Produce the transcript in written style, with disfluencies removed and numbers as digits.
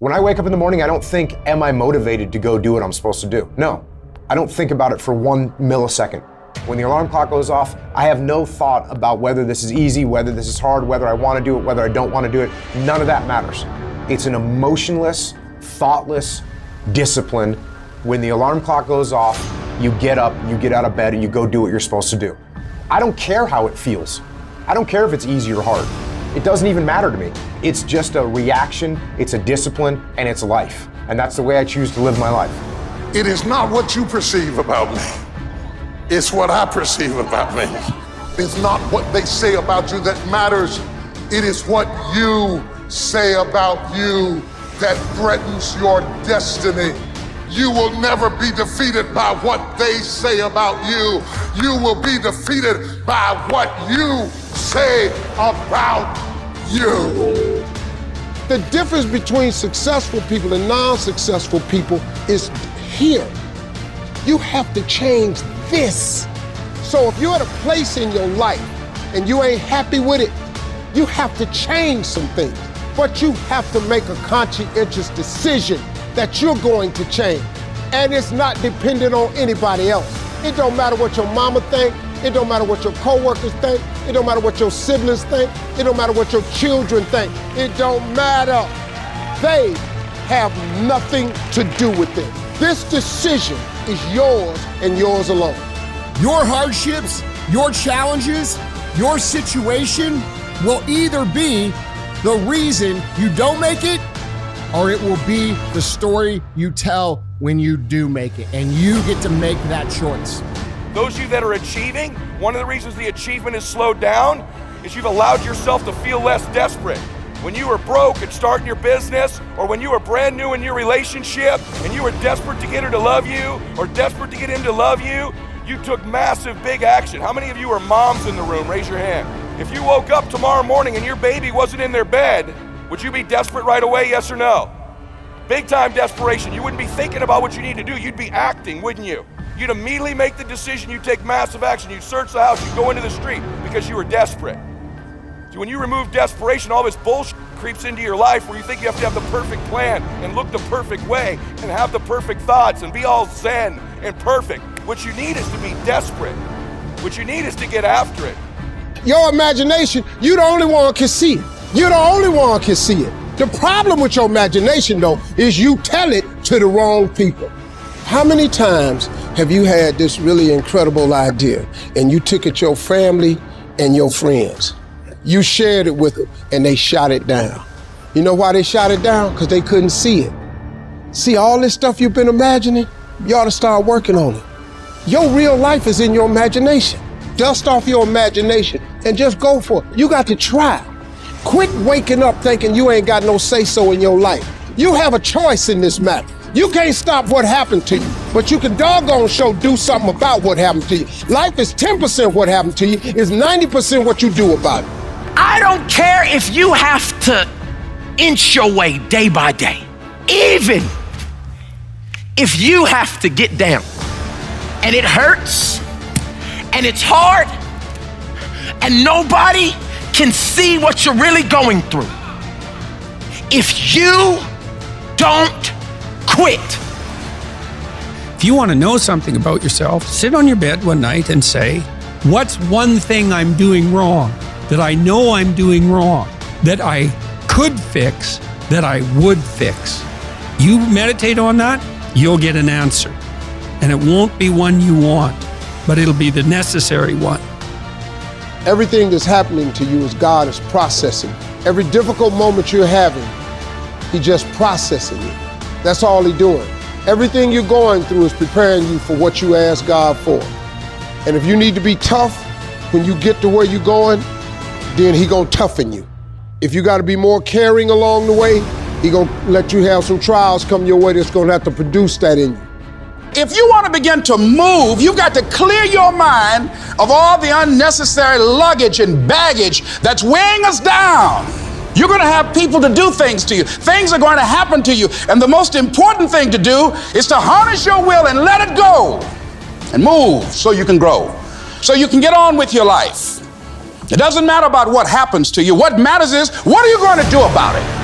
When I wake up in the morning, I don't think, am I motivated to go do what I'm supposed to do? No, I don't think about it for 1 millisecond. When the alarm clock goes off, I have no thought about whether this is easy, whether this is hard, whether I want to do it, whether I don't want to do it. None of that matters. It's an emotionless, thoughtless discipline. When the alarm clock goes off, you get up, you get out of bed, and you go do what you're supposed to do. I don't care how it feels. I don't care if it's easy or hard. It doesn't even matter to me. It's just a reaction, it's a discipline, and it's life. And that's the way I choose to live my life. It is not what you perceive about me. It's what I perceive about me. It's not what they say about you that matters. It is what you say about you that threatens your destiny. You will never be defeated by what they say about you. You will be defeated by what you say about you. The difference between successful people and non-successful people is here. You have to change this. So if you're at a place in your life and you ain't happy with it, you have to change some things. But you have to make a conscientious decision that you're going to change. And it's not dependent on anybody else. It don't matter what your mama think. It don't matter what your coworkers think. It don't matter what your siblings think. It don't matter what your children think. It don't matter. They have nothing to do with it. This decision is yours and yours alone. Your hardships, your challenges, your situation will either be the reason you don't make it, or it will be the story you tell when you do make it, and you get to make that choice. Those of you that are achieving, one of the reasons the achievement is slowed down is you've allowed yourself to feel less desperate. When you were broke and starting your business, or when you were brand new in your relationship and you were desperate to get her to love you or desperate to get him to love you, you took massive, big action. How many of you are moms in the room? Raise your hand. If you woke up tomorrow morning and your baby wasn't in their bed, would you be desperate right away, yes or no? Big time desperation. You wouldn't be thinking about what you need to do. You'd be acting, wouldn't you? You'd immediately make the decision. You'd take massive action. You'd search the house. You'd go into the street because you were desperate. So when you remove desperation, all this bullshit creeps into your life where you think you have to have the perfect plan and look the perfect way and have the perfect thoughts and be all zen and perfect. What you need is to be desperate. What you need is to get after it. Your imagination, you the only one can see it. You're the only one can see it. The problem with your imagination, though, is you tell it to the wrong people. How many times have you had this really incredible idea and you took it to your family and your friends? You shared it with them and they shot it down. You know why they shot it down? Because they couldn't see it. See, all this stuff you've been imagining, you ought to start working on it. Your real life is in your imagination. Dust off your imagination and just go for it. You got to try. Quit waking up thinking you ain't got no say-so in your life. You have a choice in this matter. You can't stop what happened to you, but you can doggone sure do something about what happened to you. Life is 10% what happened to you, is 90% what you do about it. I don't care if you have to inch your way day by day. Even if you have to get down and it hurts and it's hard and nobody can see what you're really going through. If you don't quit. If you want to know something about yourself, sit on your bed one night and say, what's one thing I'm doing wrong, that I know I'm doing wrong, that I could fix, that I would fix? You meditate on that, you'll get an answer. And it won't be one you want, but it'll be the necessary one. Everything that's happening to you is God is processing. Every difficult moment you're having, He's just processing it. That's all He's doing. Everything you're going through is preparing you for what you ask God for. And if you need to be tough when you get to where you're going, then He gonna toughen you. If you gotta be more caring along the way, He gonna let you have some trials come your way that's gonna have to produce that in you. If you want to begin to move, you've got to clear your mind of all the unnecessary luggage and baggage that's weighing us down. You're going to have people to do things to you. Things are going to happen to you. And the most important thing to do is to harness your will and let it go and move so you can grow, so you can get on with your life. It doesn't matter about what happens to you. What matters is, what are you going to do about it?